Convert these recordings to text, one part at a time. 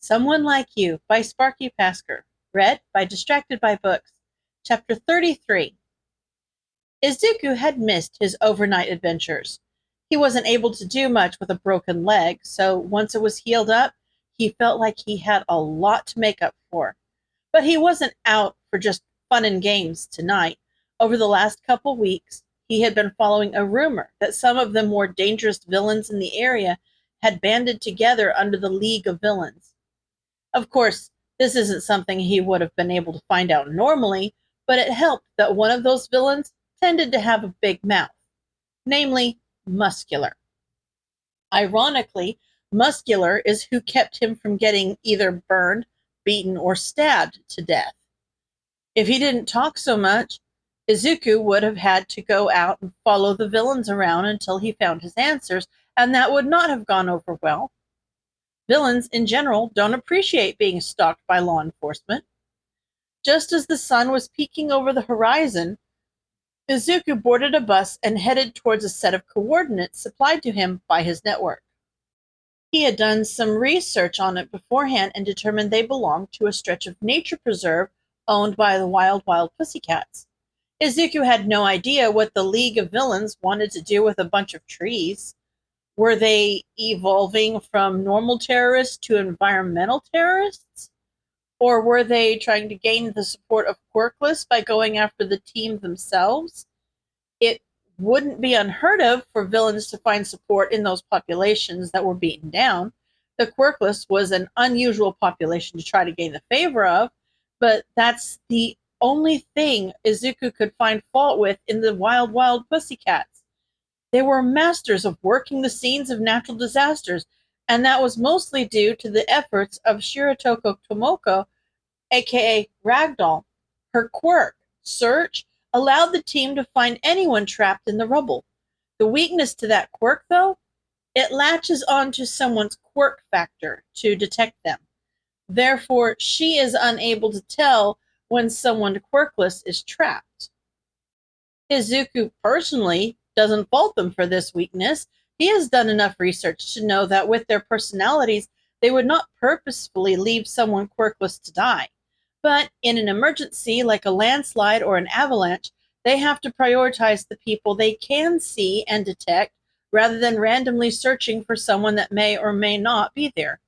Someone Like You by Sparkypasker. Read by Distracted by Books. Chapter 33. Izuku had missed his overnight adventures. He wasn't able to do much with a broken leg, so once it was healed up, he felt like he had a lot to make up for. But he wasn't out for just fun and games tonight. Over the last couple weeks, he had been following a rumor that some of the more dangerous villains in the area had banded together under the League of Villains. Of course, this isn't something he would have been able to find out normally, but it helped that one of those villains tended to have a big mouth, namely Muscular. Ironically, Muscular is who kept him from getting either burned, beaten, or stabbed to death. If he didn't talk so much, Izuku would have had to go out and follow the villains around until he found his answers, and that would not have gone over well. Villains, in general, don't appreciate being stalked by law enforcement. Just as the sun was peeking over the horizon, Izuku boarded a bus and headed towards a set of coordinates supplied to him by his network. He had done some research on it beforehand and determined they belonged to a stretch of nature preserve owned by the Wild Pussycats. Izuku had no idea what the League of Villains wanted to do with a bunch of trees. Were they evolving from normal terrorists to environmental terrorists? Or were they trying to gain the support of Quirkless by going after the team themselves? It wouldn't be unheard of for villains to find support in those populations that were beaten down. The Quirkless was an unusual population to try to gain the favor of, but that's the only thing Izuku could find fault with in the Wild Pussycats. They were masters of working the scenes of natural disasters, and that was mostly due to the efforts of Shiratoko Tomoko, aka Ragdoll. Her quirk, Search, allowed the team to find anyone trapped in the rubble. The weakness to that quirk, though, it latches onto someone's quirk factor to detect them. Therefore, she is unable to tell when someone quirkless is trapped. Izuku personally doesn't fault them for this weakness. He has done enough research to know that with their personalities, they would not purposefully leave someone quirkless to die. But in an emergency like a landslide or an avalanche, they have to prioritize the people they can see and detect rather than randomly searching for someone that may or may not be there.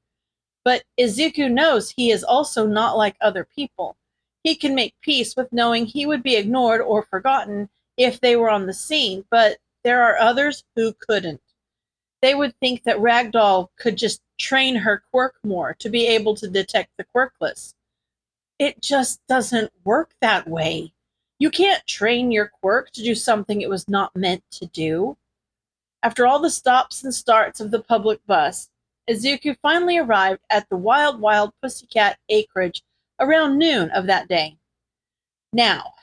But Izuku knows he is also not like other people. He can make peace with knowing he would be ignored or forgotten if they were on the scene, but there are others who couldn't. They would think that Ragdoll could just train her quirk more to be able to detect the quirkless. It just doesn't work that way. You can't train your quirk to do something it was not meant to do. After all the stops and starts of the public bus, Izuku finally arrived at the Wild Pussycat acreage around noon of that day. Now,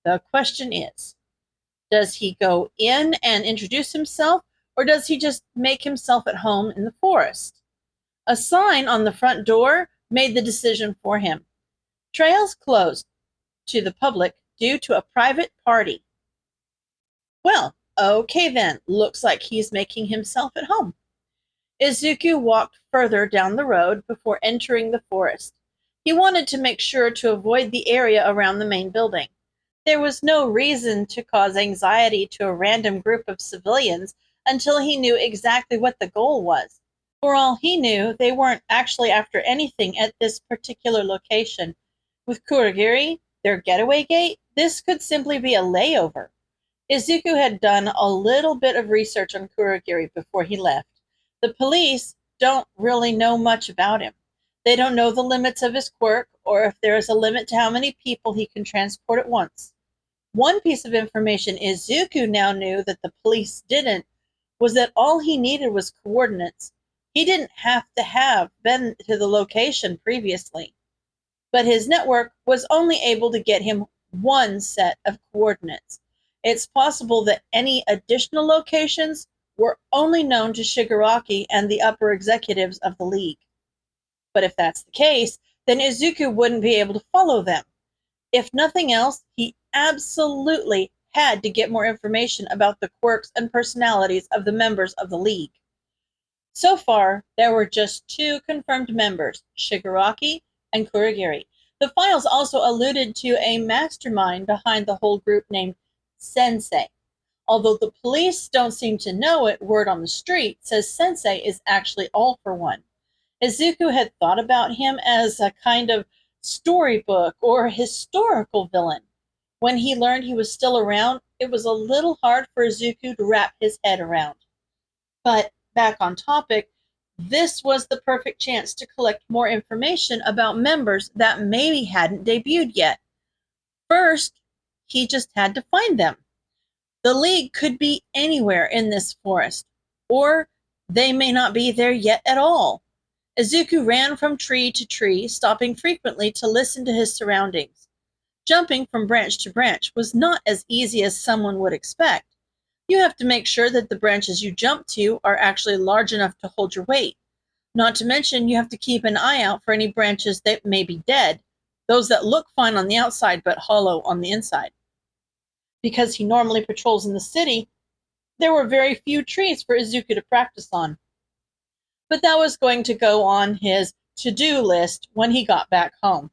the question is, does he go in and introduce himself, or does he just make himself at home in the forest? A sign on the front door made the decision for him. Trails closed to the public due to a private party. Well, okay then, looks like he's making himself at home. Izuku walked further down the road before entering the forest. He wanted to make sure to avoid the area around the main building. There was no reason to cause anxiety to a random group of civilians until he knew exactly what the goal was. For all he knew, they weren't actually after anything at this particular location. With Kurogiri, their getaway gate, this could simply be a layover. Izuku had done a little bit of research on Kurogiri before he left. The police don't really know much about him. They don't know the limits of his quirk, or if there is a limit to how many people he can transport at once. One piece of information Izuku now knew that the police didn't was that all he needed was coordinates. He didn't have to have been to the location previously, but his network was only able to get him one set of coordinates. It's possible that any additional locations were only known to Shigaraki and the upper executives of the League. But if that's the case, then Izuku wouldn't be able to follow them. If nothing else, he absolutely had to get more information about the quirks and personalities of the members of the League. So far, there were just 2 confirmed members, Shigaraki and Kurogiri. The files also alluded to a mastermind behind the whole group named Sensei. Although the police don't seem to know it, word on the street says Sensei is actually all for one. Izuku had thought about him as a kind of storybook or historical villain. When he learned he was still around, it was a little hard for Izuku to wrap his head around. But back on topic, this was the perfect chance to collect more information about members that maybe hadn't debuted yet. First, he just had to find them. The League could be anywhere in this forest, or they may not be there yet at all. Izuku ran from tree to tree, stopping frequently to listen to his surroundings. Jumping from branch to branch was not as easy as someone would expect. You have to make sure that the branches you jump to are actually large enough to hold your weight. Not to mention, you have to keep an eye out for any branches that may be dead, those that look fine on the outside but hollow on the inside. Because he normally patrols in the city, there were very few trees for Izuku to practice on. But that was going to go on his to-do list when he got back home.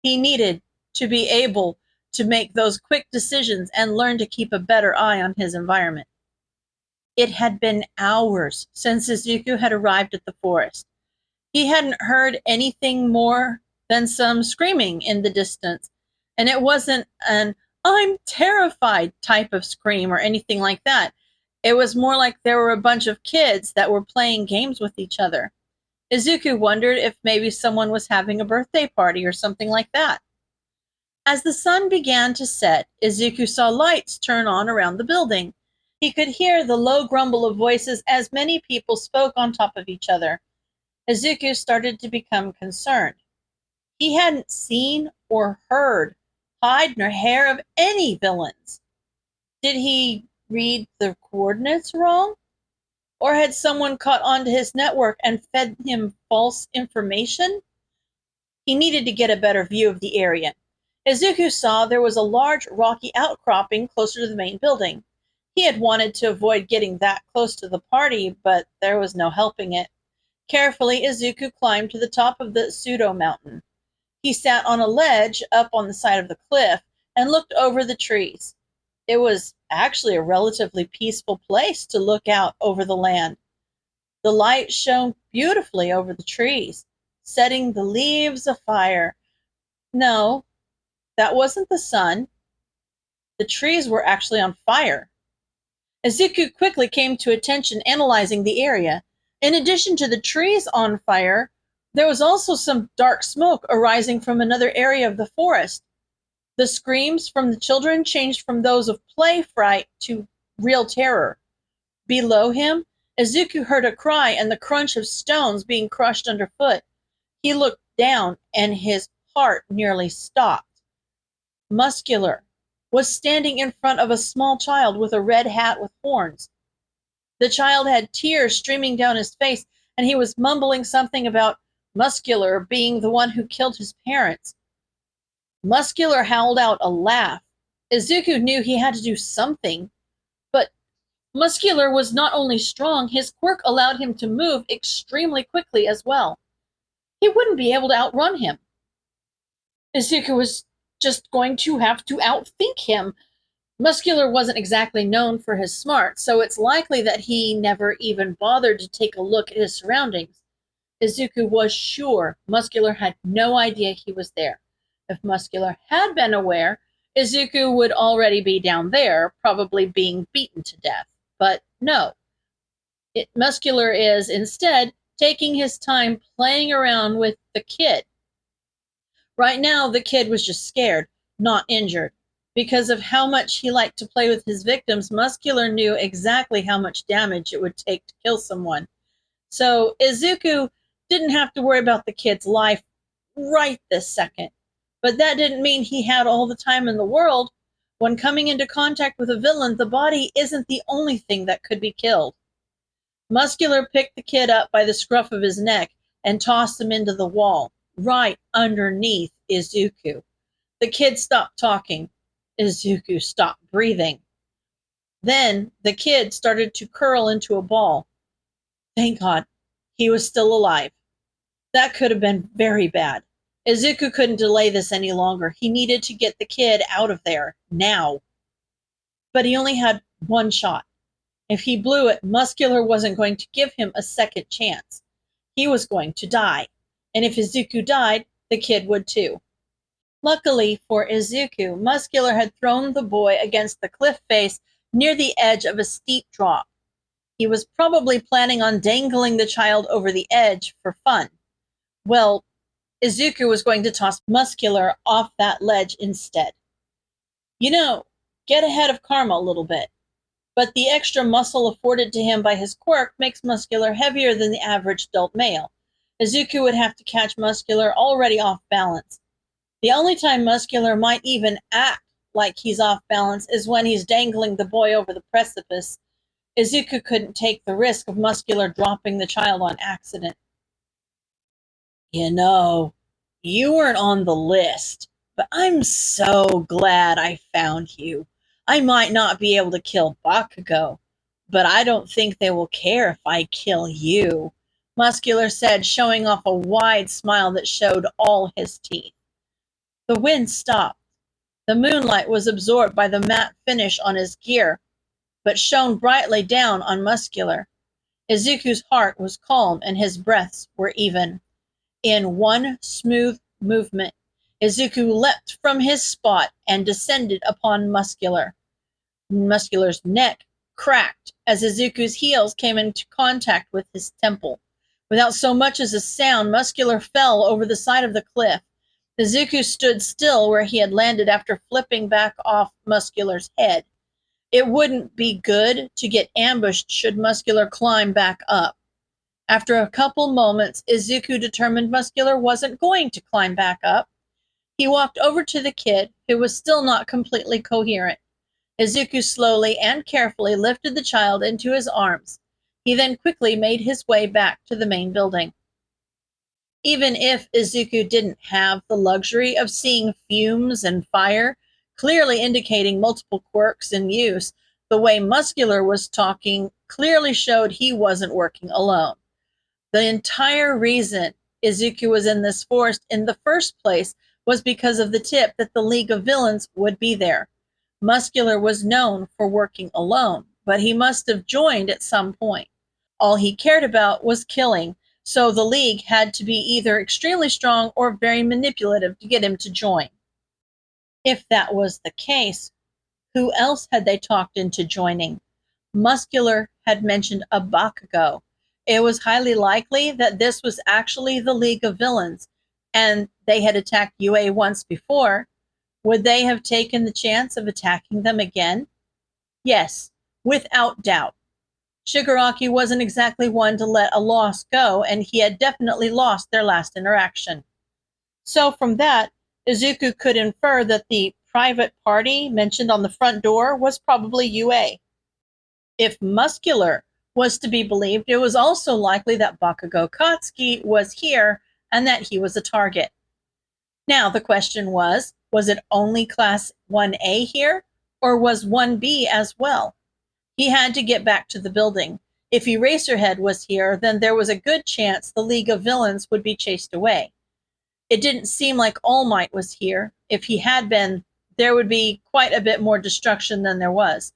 He needed to be able to make those quick decisions and learn to keep a better eye on his environment. It had been hours since Izuku had arrived at the forest. He hadn't heard anything more than some screaming in the distance, and it wasn't an "I'm terrified" type of scream or anything like that. It was more like there were a bunch of kids that were playing games with each other. Izuku wondered if maybe someone was having a birthday party or something like that. As the sun began to set, Izuku saw lights turn on around the building. He could hear the low grumble of voices as many people spoke on top of each other. Izuku started to become concerned. He hadn't seen or heard hide nor hair of any villains. Did he read the coordinates wrong? Or had someone caught onto his network and fed him false information? He needed to get a better view of the area. Izuku saw there was a large rocky outcropping closer to the main building. He had wanted to avoid getting that close to the party, but there was no helping it. Carefully, Izuku climbed to the top of the pseudo mountain. He sat on a ledge up on the side of the cliff and looked over the trees. It was actually a relatively peaceful place to look out over the land. The light shone beautifully over the trees, setting the leaves afire. No, that wasn't the sun. The trees were actually on fire. Izuku quickly came to attention, analyzing the area. In addition to the trees on fire, there was also some dark smoke arising from another area of the forest. The screams from the children changed from those of play fright to real terror. Below him, Izuku heard a cry and the crunch of stones being crushed underfoot. He looked down and his heart nearly stopped. Muscular was standing in front of a small child with a red hat with horns. The child had tears streaming down his face, and he was mumbling something about Muscular being the one who killed his parents. Muscular howled out a laugh. Izuku knew he had to do something, but Muscular was not only strong, his quirk allowed him to move extremely quickly as well. He wouldn't be able to outrun him. Izuku was just going to have to outthink him. Muscular wasn't exactly known for his smarts, so it's likely that he never even bothered to take a look at his surroundings. Izuku was sure Muscular had no idea he was there. If Muscular had been aware, Izuku would already be down there, probably being beaten to death. But no. Muscular is, instead, taking his time playing around with the kid. Right now, the kid was just scared, not injured. Because of how much he liked to play with his victims, Muscular knew exactly how much damage it would take to kill someone. So Izuku didn't have to worry about the kid's life right this second. But that didn't mean he had all the time in the world. When coming into contact with a villain, the body isn't the only thing that could be killed. Muscular picked the kid up by the scruff of his neck and tossed him into the wall, right underneath Izuku. The kid stopped talking. Izuku stopped breathing. Then the kid started to curl into a ball. Thank God, he was still alive. That could have been very bad. Izuku couldn't delay this any longer. He needed to get the kid out of there, now. But he only had one shot. If he blew it, Muscular wasn't going to give him a second chance. He was going to die. And if Izuku died, the kid would too. Luckily for Izuku, Muscular had thrown the boy against the cliff face near the edge of a steep drop. He was probably planning on dangling the child over the edge for fun. Well, Izuku was going to toss Muscular off that ledge instead. You know, get ahead of karma a little bit. But the extra muscle afforded to him by his quirk makes Muscular heavier than the average adult male. Izuku would have to catch Muscular already off balance. The only time Muscular might even act like he's off balance is when he's dangling the boy over the precipice. Izuku couldn't take the risk of Muscular dropping the child on accident. You know, you weren't on the list, but I'm so glad I found you. I might not be able to kill Bakugo, but I don't think they will care if I kill you, Muscular said, showing off a wide smile that showed all his teeth. The wind stopped. The moonlight was absorbed by the matte finish on his gear, but shone brightly down on Muscular. Izuku's heart was calm and his breaths were even. In one smooth movement, Izuku leapt from his spot and descended upon Muscular. Muscular's neck cracked as Izuku's heels came into contact with his temple. Without so much as a sound, Muscular fell over the side of the cliff. Izuku stood still where he had landed after flipping back off Muscular's head. It wouldn't be good to get ambushed should Muscular climb back up. After a couple moments, Izuku determined Muscular wasn't going to climb back up. He walked over to the kid, who was still not completely coherent. Izuku slowly and carefully lifted the child into his arms. He then quickly made his way back to the main building. Even if Izuku didn't have the luxury of seeing fumes and fire, clearly indicating multiple quirks in use, the way Muscular was talking clearly showed he wasn't working alone. The entire reason Izuku was in this forest in the first place was because of the tip that the League of Villains would be there. Muscular was known for working alone, but he must have joined at some point. All he cared about was killing, so the League had to be either extremely strong or very manipulative to get him to join. If that was the case, who else had they talked into joining? Muscular had mentioned a Bakugo. It was highly likely that this was actually the League of Villains, and they had attacked UA once before. Would they have taken the chance of attacking them again? Yes, without doubt. Shigaraki wasn't exactly one to let a loss go, and he had definitely lost their last interaction. So from that, Izuku could infer that the private party mentioned on the front door was probably UA. If Muscular was to be believed, it was also likely that Bakugo Katsuki was here and that he was a target. Now the question was it only Class 1A here, or was 1B as well? He had to get back to the building. If Eraserhead was here, then there was a good chance the League of Villains would be chased away. It didn't seem like All Might was here. If he had been, there would be quite a bit more destruction than there was.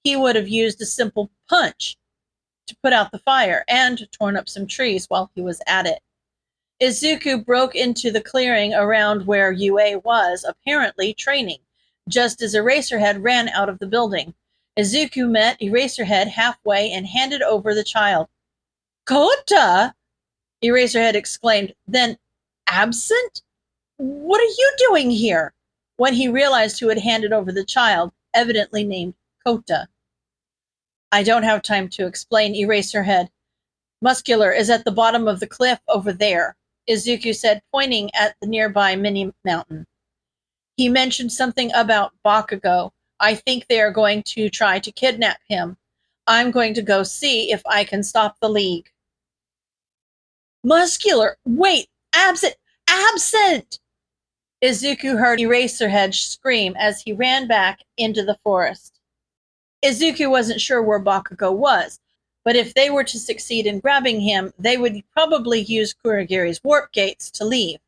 He would have used a simple punch to put out the fire and torn up some trees while he was at it. Izuku broke into the clearing around where UA was, apparently training, just as Eraserhead ran out of the building. Izuku met Eraserhead halfway and handed over the child. "Kota!" Eraserhead exclaimed, then, "Absent? What are you doing here?" when he realized who had handed over the child, evidently named Kota. "I don't have time to explain, Eraserhead. Muscular is at the bottom of the cliff over there," Izuku said, pointing at the nearby mini mountain. "He mentioned something about Bakugo. I think they are going to try to kidnap him. I'm going to go see if I can stop the League." "Muscular! Wait! Absent! Absent!" Izuku heard Eraserhead scream as he ran back into the forest. Izuku wasn't sure where Bakugo was, But if they were to succeed in grabbing him, they would probably use Kurogiri's warp gates to leave,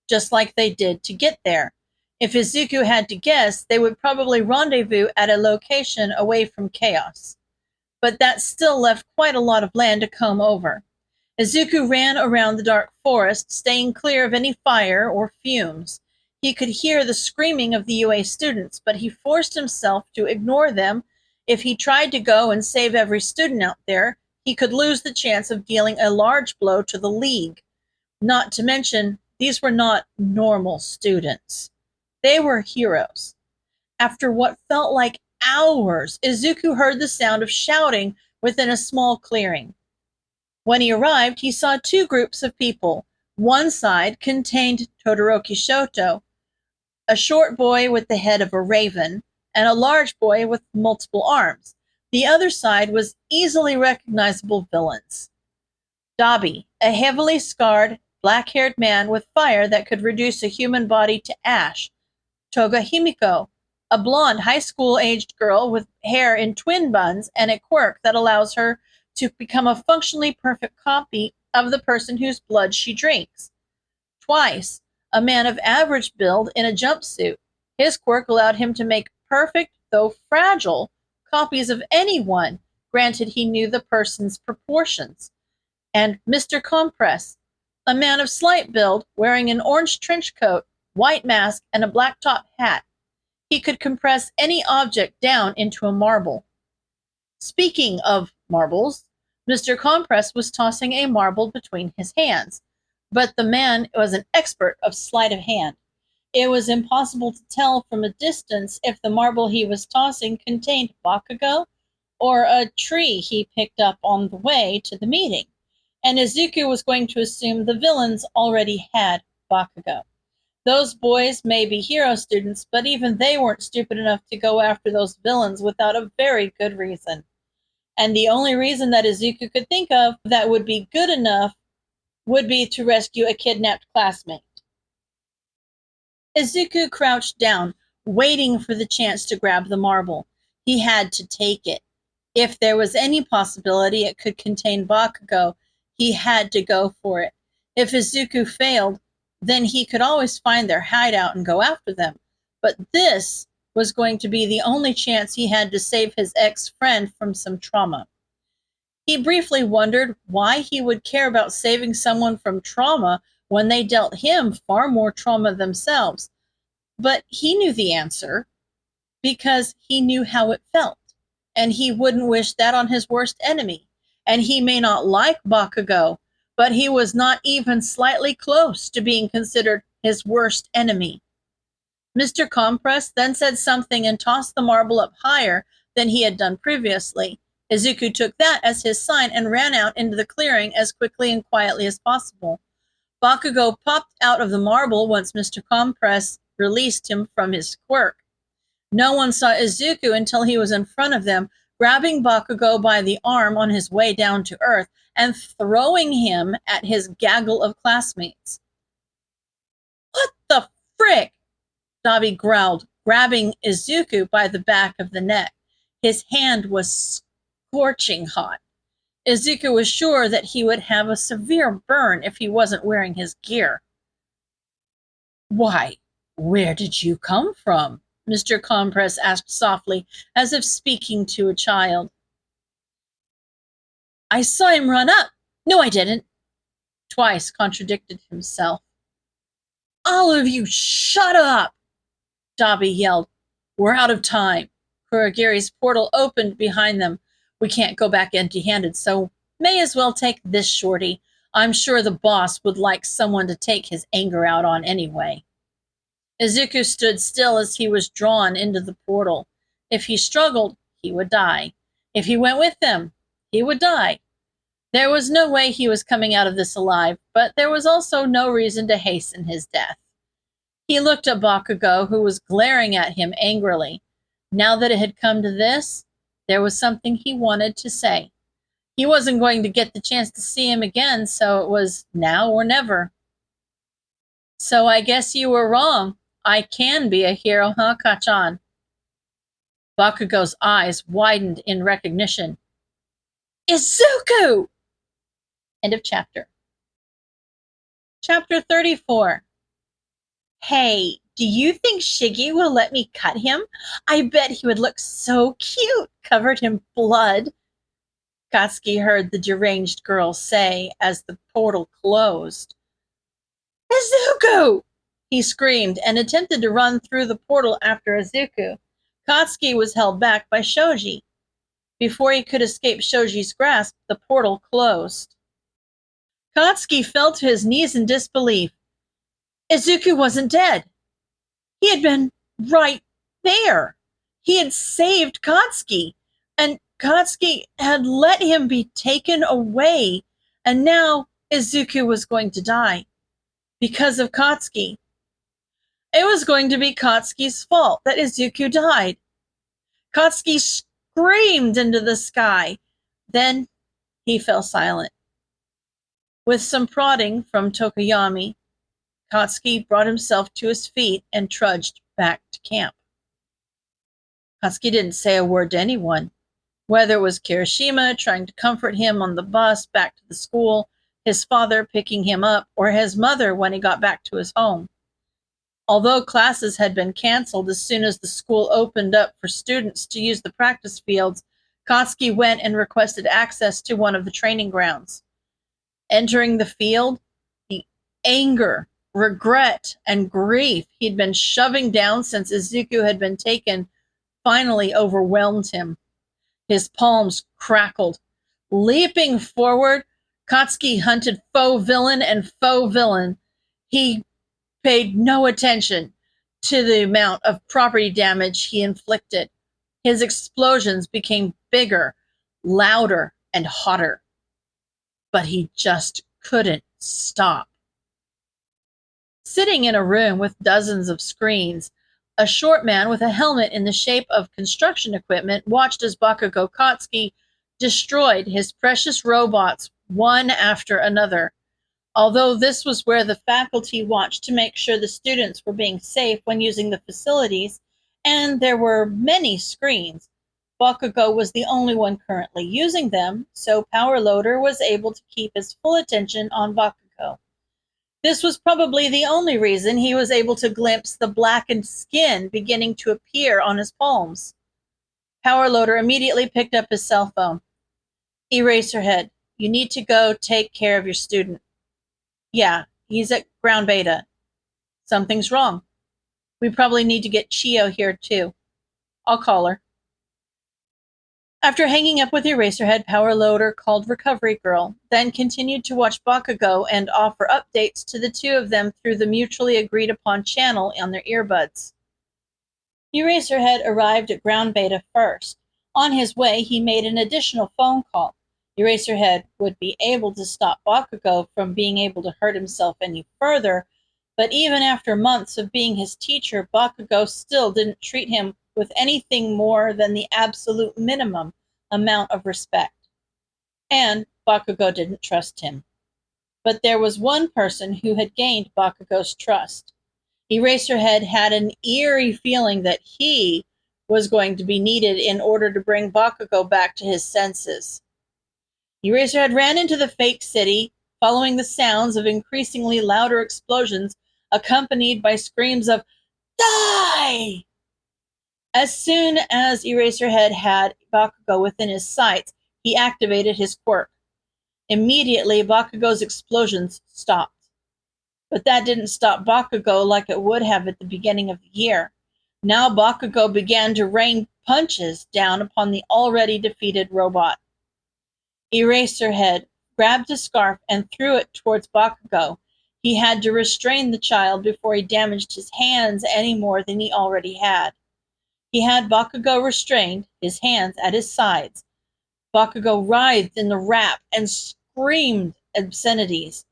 just like they did to get there. If Izuku had to guess, they would probably rendezvous at a location away from chaos. But that still left quite a lot of land to comb over. Izuku ran around the dark forest, staying clear of any fire or fumes. He could hear the screaming of the UA students, but he forced himself to ignore them. If he tried to go and save every student out there, he could lose the chance of dealing a large blow to the League. Not to mention, these were not normal students. They were heroes. After what felt like hours, Izuku heard the sound of shouting within a small clearing. When he arrived, he saw two groups of people. One side contained Todoroki Shoto, a short boy with the head of a raven, and a large boy with multiple arms. The other side was easily recognizable villains. Dabi, a heavily scarred, black-haired man with fire that could reduce a human body to ash. Toga Himiko, a blonde high school-aged girl with hair in twin buns and a quirk that allows her to become a functionally perfect copy of the person whose blood she drinks. Twice, a man of average build in a jumpsuit. His quirk allowed him to make perfect, though fragile, copies of anyone, granted he knew the person's proportions. And Mr. Compress, a man of slight build, wearing an orange trench coat, white mask, and a black top hat. He could compress any object down into a marble. Speaking of marbles, Mr. Compress was tossing a marble between his hands, but the man was an expert of sleight of hand. It was impossible to tell from a distance if the marble he was tossing contained Bakugo or a tree he picked up on the way to the meeting, and Izuku was going to assume the villains already had Bakugo. Those boys may be hero students, but even they weren't stupid enough to go after those villains without a very good reason. And the only reason that Izuku could think of that would be good enough would be to rescue a kidnapped classmate. Izuku crouched down, waiting for the chance to grab the marble. He had to take it. If there was any possibility it could contain Bakugo, he had to go for it. If Izuku failed, then he could always find their hideout and go after them. But this was going to be the only chance he had to save his ex-friend from some trauma. He briefly wondered why he would care about saving someone from trauma when they dealt him far more trauma themselves. But he knew the answer, because he knew how it felt, and he wouldn't wish that on his worst enemy. And he may not like Bakugo, but he was not even slightly close to being considered his worst enemy. Mr. Compress then said something and tossed the marble up higher than he had done previously. Izuku took that as his sign and ran out into the clearing as quickly and quietly as possible. Bakugo popped out of the marble once Mr. Compress released him from his quirk. No one saw Izuku until he was in front of them, grabbing Bakugo by the arm on his way down to earth and throwing him at his gaggle of classmates. "What the frick?" Dabi growled, grabbing Izuku by the back of the neck. His hand was scorching hot. Izuku was sure that he would have a severe burn if he wasn't wearing his gear. "Why, where did you come from?" Mr. Compress asked softly, as if speaking to a child. "I saw him run up." "No, I didn't." Twice contradicted himself. "All of you, shut up!" Dabi yelled. "We're out of time." Kurogiri's portal opened behind them. "We can't go back empty-handed, so may as well take this shorty. I'm sure the boss would like someone to take his anger out on anyway." Izuku stood still as he was drawn into the portal. If he struggled, he would die. If he went with them, he would die. There was no way he was coming out of this alive, but there was also no reason to hasten his death. He looked at Bakugo, who was glaring at him angrily. Now that it had come to this, there was something he wanted to say. He wasn't going to get the chance to see him again, so it was now or never. "So I guess you were wrong. I can be a hero, huh, Kachan?" Bakugo's eyes widened in recognition. Izuku! End of chapter. Chapter 34. Hey, do you think Shiggy will let me cut him? I bet he would look so cute, covered in blood. Katsuki heard the deranged girl say as the portal closed. Izuku! He screamed and attempted to run through the portal after Izuku. Katsuki was held back by Shoji. Before he could escape Shoji's grasp, the portal closed. Katsuki fell to his knees in disbelief. Izuku wasn't dead. He had been right there. He had saved Katsuki, and Katsuki had let him be taken away, and now Izuku was going to die because of Katsuki. It was going to be Katsuki's fault that Izuku died. Katsuki screamed into the sky. Then he fell silent. With some prodding from Tokoyami, Katsuki brought himself to his feet and trudged back to camp. Katsuki didn't say a word to anyone. Whether it was Kirishima trying to comfort him on the bus back to the school, his father picking him up, or his mother when he got back to his home. Although classes had been canceled as soon as the school opened up for students to use the practice fields, Katsuki went and requested access to one of the training grounds. Entering the field, the anger, regret, and grief he'd been shoving down since Izuku had been taken finally overwhelmed him. His palms crackled. Leaping forward, Katsuki hunted faux villain and faux villain. He paid no attention to the amount of property damage he inflicted. His explosions became bigger, louder, and hotter. But he just couldn't stop. Sitting in a room with dozens of screens, a short man with a helmet in the shape of construction equipment watched as Bakugo Katsuki destroyed his precious robots one after another. Although this was where the faculty watched to make sure the students were being safe when using the facilities, and there were many screens, Bakugo was the only one currently using them, so Power Loader was able to keep his full attention on Bakugo. This was probably the only reason he was able to glimpse the blackened skin beginning to appear on his palms. Power Loader immediately picked up his cell phone. Eraserhead, you need to go take care of your student. Yeah, he's at ground beta. Something's wrong. We probably need to get Chio here too. I'll call her. After hanging up with Eraserhead, Power Loader called Recovery Girl, then continued to watch Bakugo and offer updates to the two of them through the mutually agreed upon channel on their earbuds. Eraserhead arrived at ground beta first. On his way, he made an additional phone call. Eraserhead would be able to stop Bakugo from being able to hurt himself any further, but even after months of being his teacher, Bakugo still didn't treat him with anything more than the absolute minimum amount of respect. And Bakugo didn't trust him. But there was one person who had gained Bakugo's trust. Eraserhead had an eerie feeling that he was going to be needed in order to bring Bakugo back to his senses. Eraserhead ran into the fake city, following the sounds of increasingly louder explosions, accompanied by screams of, "Die!" As soon as Eraserhead had Bakugo within his sights, he activated his quirk. Immediately, Bakugo's explosions stopped. But that didn't stop Bakugo like it would have at the beginning of the year. Now Bakugo began to rain punches down upon the already defeated robot. Eraserhead grabbed a scarf and threw it towards Bakugo. He had to restrain the child before he damaged his hands any more than he already had. He had Bakugo restrained, his hands at his sides. Bakugo writhed in the wrap and screamed obscenities.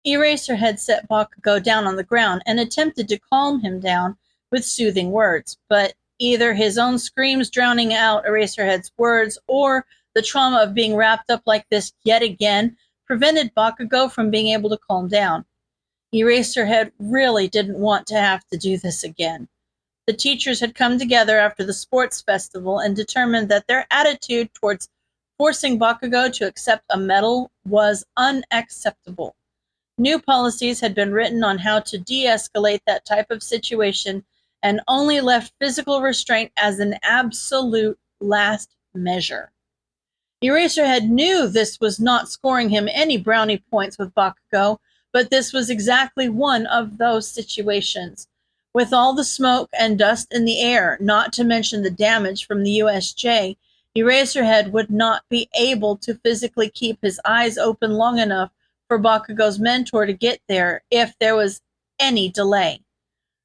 Eraserhead set Bakugo down on the ground and attempted to calm him down with soothing words, but either his own screams drowning out Eraserhead's words or the trauma of being wrapped up like this yet again prevented Bakugo from being able to calm down. Eraserhead really didn't want to have to do this again. The teachers had come together after the sports festival and determined that their attitude towards Forcing Bakugo to accept a medal was unacceptable. New policies had been written on how to de-escalate that type of situation and only left physical restraint as an absolute last measure. Eraserhead knew this was not scoring him any brownie points with Bakugo, but this was exactly one of those situations. With all the smoke and dust in the air, not to mention the damage from the USJ, Eraserhead would not be able to physically keep his eyes open long enough for Bakugo's mentor to get there if there was any delay.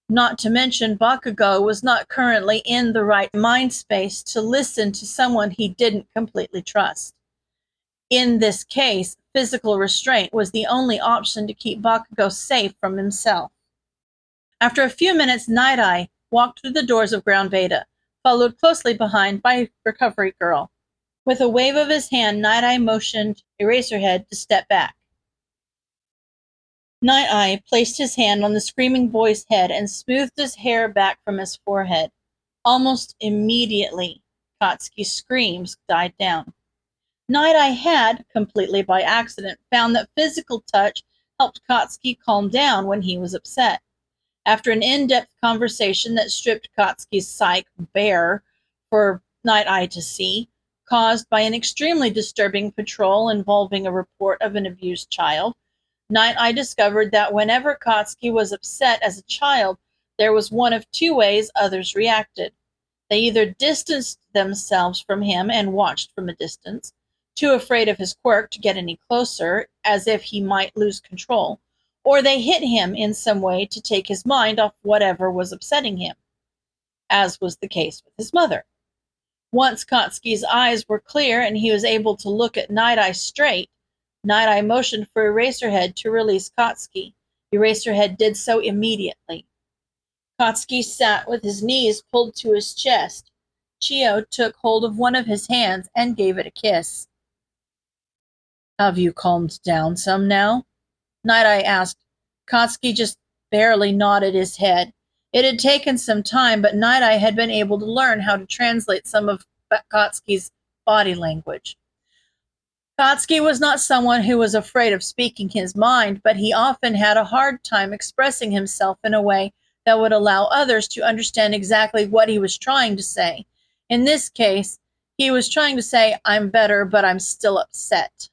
Not to mention, Bakugo was not currently in the right mind space to listen to someone he didn't completely trust. In this case, physical restraint was the only option to keep Bakugo safe from himself. After a few minutes, Night Eye walked through the doors of Ground Beta, followed closely behind by Recovery Girl. With a wave of his hand, Night Eye motioned Eraserhead to step back. Night Eye placed his hand on the screaming boy's head and smoothed his hair back from his forehead. Almost immediately, Katsuki's screams died down. Night Eye had, completely by accident, found that physical touch helped Katsuki calm down when he was upset. After an in-depth conversation that stripped Katsuki's psyche bare for Night Eye to see, caused by an extremely disturbing patrol involving a report of an abused child, Night Eye discovered that whenever Katsuki was upset as a child, there was one of two ways others reacted. They either distanced themselves from him and watched from a distance, too afraid of his quirk to get any closer, as if he might lose control, or they hit him in some way to take his mind off whatever was upsetting him, as was the case with his mother. Once Katsuki's eyes were clear and he was able to look at Night Eye straight, Night Eye motioned for Eraserhead to release Katsuki. Eraserhead did so immediately. Katsuki sat with his knees pulled to his chest. Chio took hold of one of his hands and gave it a kiss. "Have you calmed down some now?" Night Eye asked. Katsuki just barely nodded his head. It had taken some time, but Night Eye had been able to learn how to translate some of Katsuki's body language. Katsuki was not someone who was afraid of speaking his mind, but he often had a hard time expressing himself in a way that would allow others to understand exactly what he was trying to say. In this case, he was trying to say, "I'm better, but I'm still upset."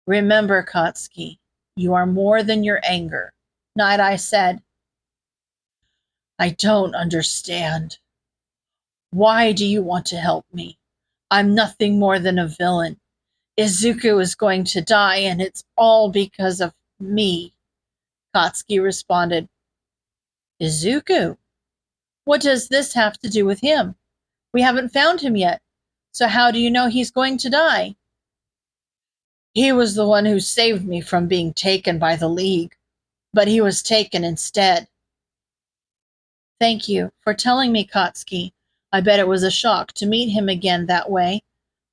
"Remember, Katsuki, you are more than your anger," Night Eye said. "I don't understand. Why do you want to help me? I'm nothing more than a villain. Izuku is going to die, and it's all because of me," Katsuki responded. "Izuku? What does this have to do with him? We haven't found him yet, so how do you know he's going to die?" "He was the one who saved me from being taken by the League, but he was taken instead." "Thank you for telling me, Katsuki. I bet it was a shock to meet him again that way,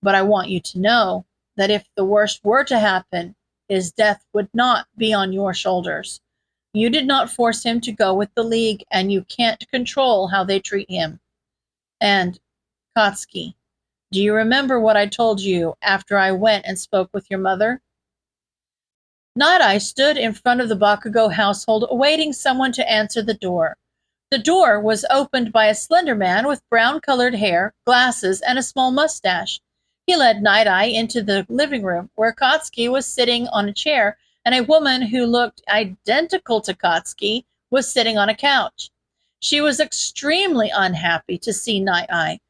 but I want you to know that if the worst were to happen, his death would not be on your shoulders. You did not force him to go with the League, and you can't control how they treat him. And, Katsuki, do you remember what I told you after I went and spoke with your mother?" Night Eye stood in front of the Bakugo household, awaiting someone to answer the door. The door was opened by a slender man with brown-colored hair, glasses, and a small mustache. He led Night Eye into the living room, where Katsuki was sitting on a chair, and a woman who looked identical to Katsuki was sitting on a couch. She was extremely unhappy to see Night Eye,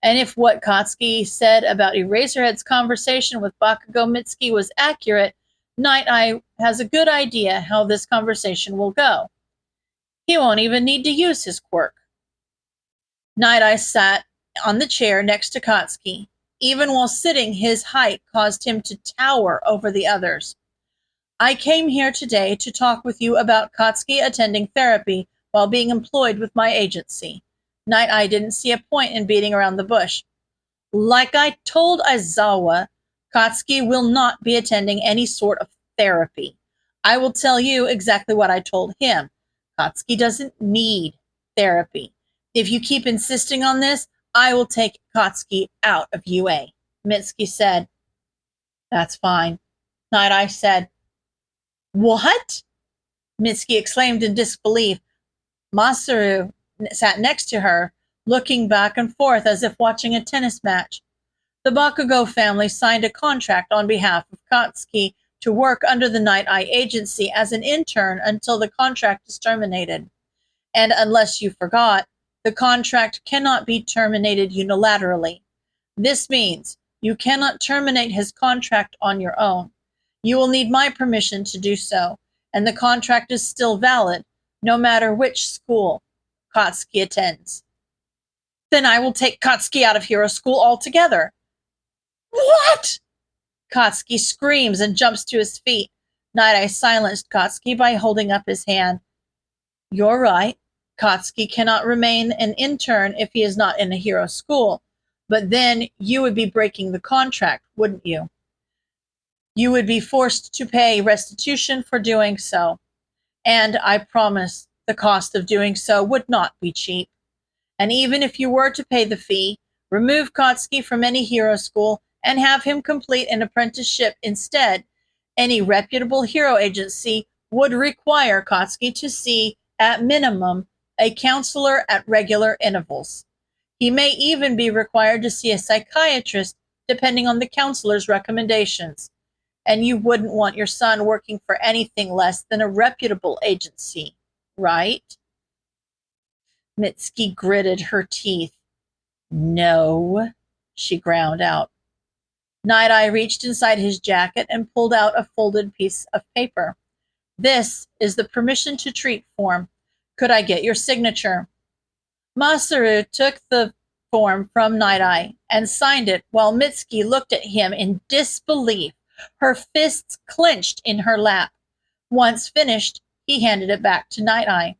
and if what Katsuki said about Eraserhead's conversation with Bakugo Mitsuki was accurate, Night Eye has a good idea how this conversation will go. He won't even need to use his quirk. Night Eye sat on the chair next to Katsuki. Even while sitting, his height caused him to tower over the others. "I came here today to talk with you about Katsuki attending therapy while being employed with my agency." Night Eye didn't see a point in beating around the bush. "Like I told Aizawa, Katsuki will not be attending any sort of therapy. I will tell you exactly what I told him. Katsuki doesn't need therapy. If you keep insisting on this, I will take Katsuki out of UA." Mitsuki said. That's fine. Night Eye said. What? Mitsuki exclaimed in disbelief. Masaru sat next to her, looking back and forth as if watching a tennis match. The Bakugo family signed a contract on behalf of Katsuki to work under the Night Eye agency as an intern until the contract is terminated. And unless you forgot, the contract cannot be terminated unilaterally. This means you cannot terminate his contract on your own. You will need my permission to do so, and the contract is still valid, no matter which school Katsuki attends. Then I will take Katsuki out of Hero School altogether. What? Katsuki screams and jumps to his feet. Night Eye silenced Katsuki by holding up his hand. You're right. Katsuki cannot remain an intern if he is not in a hero school, but then you would be breaking the contract, wouldn't you? You would be forced to pay restitution for doing so, and I promise the cost of doing so would not be cheap. And even if you were to pay the fee, remove Katsuki from any hero school and have him complete an apprenticeship instead, any reputable hero agency would require Katsuki to see, at minimum, a counselor at regular intervals. He may even be required to see a psychiatrist depending on the counselor's recommendations. And you wouldn't want your son working for anything less than a reputable agency, right? Mitsuki gritted her teeth. No, she ground out. Night Eye reached inside his jacket and pulled out a folded piece of paper. This is the permission to treat form. Could I get your signature? Masaru took the form from Night Eye and signed it while Mitsuki looked at him in disbelief, her fists clenched in her lap. Once finished, he handed it back to Night Eye.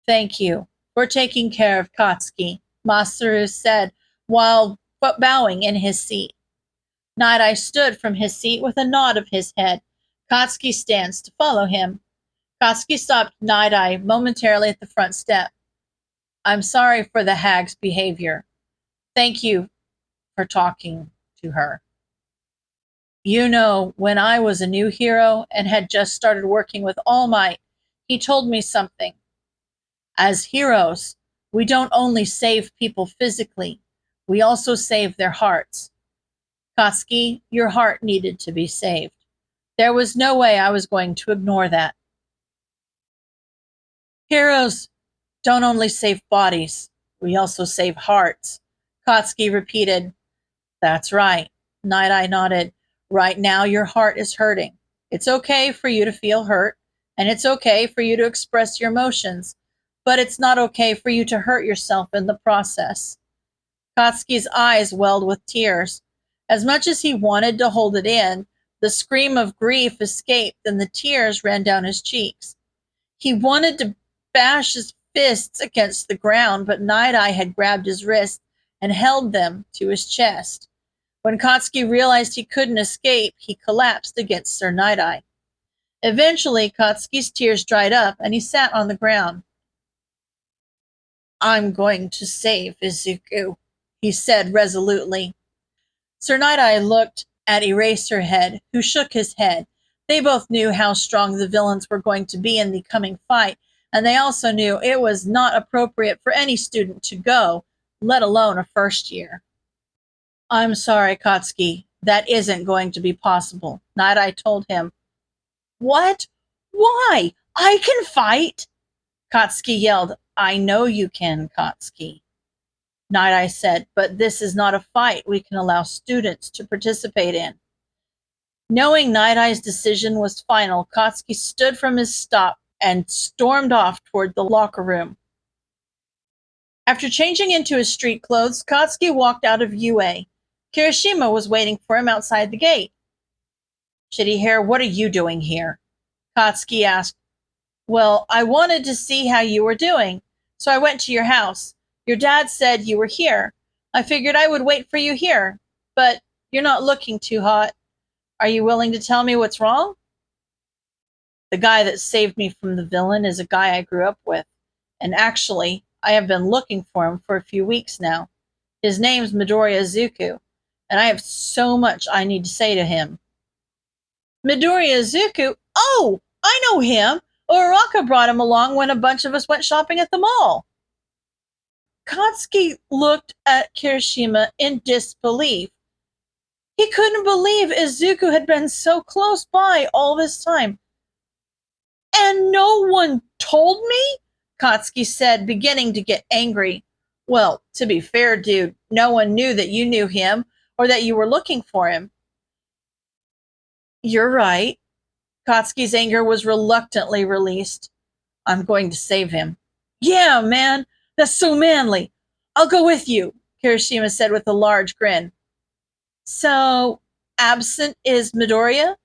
Thank you for taking care of Katsuki, Masaru said while bowing in his seat. Night Eye stood from his seat with a nod of his head. Katsuki stands to follow him. Katsuki stopped Night Eye momentarily at the front step. I'm sorry for the hag's behavior. Thank you for talking to her. You know, when I was a new hero and had just started working with All Might, he told me something. As heroes, we don't only save people physically, we also save their hearts. Katsuki, your heart needed to be saved. There was no way I was going to ignore that. Heroes don't only save bodies, we also save hearts. Katsuki repeated. That's right. Night Eye nodded. Right now your heart is hurting. It's okay for you to feel hurt, and it's okay for you to express your emotions, but it's not okay for you to hurt yourself in the process. Katsuki's eyes welled with tears. As much as he wanted to hold it in, the scream of grief escaped and the tears ran down his cheeks. He wanted to bash his fists against the ground, but Night Eye had grabbed his wrist and held them to his chest. When Katsuki realized he couldn't escape, he collapsed against Sir Night Eye. Eventually, Katsuki's tears dried up and he sat on the ground. I'm going to save Izuku, he said resolutely. Sir Night Eye looked at Eraserhead, who shook his head. They both knew how strong the villains were going to be in the coming fight, and they also knew it was not appropriate for any student to go, let alone a first year. I'm sorry, Katsuki. That isn't going to be possible, Night Eye told him. What? Why? I can fight! Katsuki yelled. I know you can, Katsuki. Night Eye said, but this is not a fight we can allow students to participate in. Knowing Night Eye's decision was final, Katsuki stood from his stop and stormed off toward the locker room. After changing into his street clothes, Katsuki walked out of UA. Kirishima was waiting for him outside the gate. Shitty Hair, what are you doing here? Katsuki asked. Well, I wanted to see how you were doing, so I went to your house. Your dad said you were here. I figured I would wait for you here, but you're not looking too hot. Are you willing to tell me what's wrong? The guy that saved me from the villain is a guy I grew up with, and actually, I have been looking for him for a few weeks now. His name's Midoriya Izuku. and I have so much I need to say to him. Midoriya Izuku? Oh, I know him. Uraraka brought him along when a bunch of us went shopping at the mall. Katsuki looked at Kirishima in disbelief. He couldn't believe Izuku had been so close by all this time. And no one told me? Katsuki said, beginning to get angry. Well, to be fair, dude, no one knew that you knew him or that you were looking for him. You're right. Katsuki's anger was reluctantly released. I'm going to save him. Yeah, man, that's so manly. I'll go with you, Kirishima said with a large grin. So, absent is Midoriya?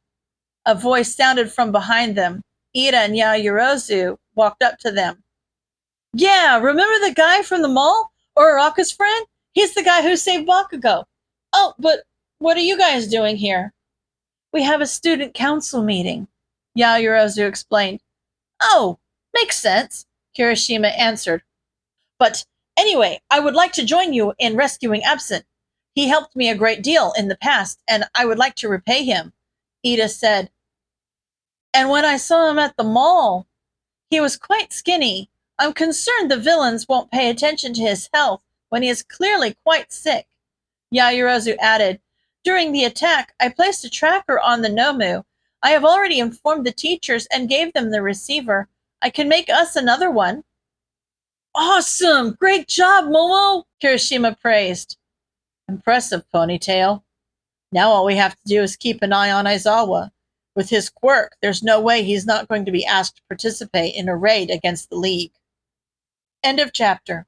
A voice sounded from behind them. Ida and Yaoyorozu walked up to them. Yeah, remember the guy from the mall? Uraraka's friend? He's the guy who saved Bakugo. Oh, but what are you guys doing here? We have a student council meeting, Yaoyorozu explained. Oh, makes sense, Kirishima answered. But anyway, I would like to join you in rescuing Absent. He helped me a great deal in the past, and I would like to repay him, Ida said. And when I saw him at the mall, he was quite skinny. I'm concerned the villains won't pay attention to his health when he is clearly quite sick, Yaoyorozu added. During the attack, I placed a tracker on the Nomu. I have already informed the teachers and gave them the receiver. I can make us another one. Awesome! Great job, Momo! Kirishima praised. Impressive, Ponytail. Now all we have to do is keep an eye on Aizawa. With his quirk, there's no way he's not going to be asked to participate in a raid against the League. End of chapter.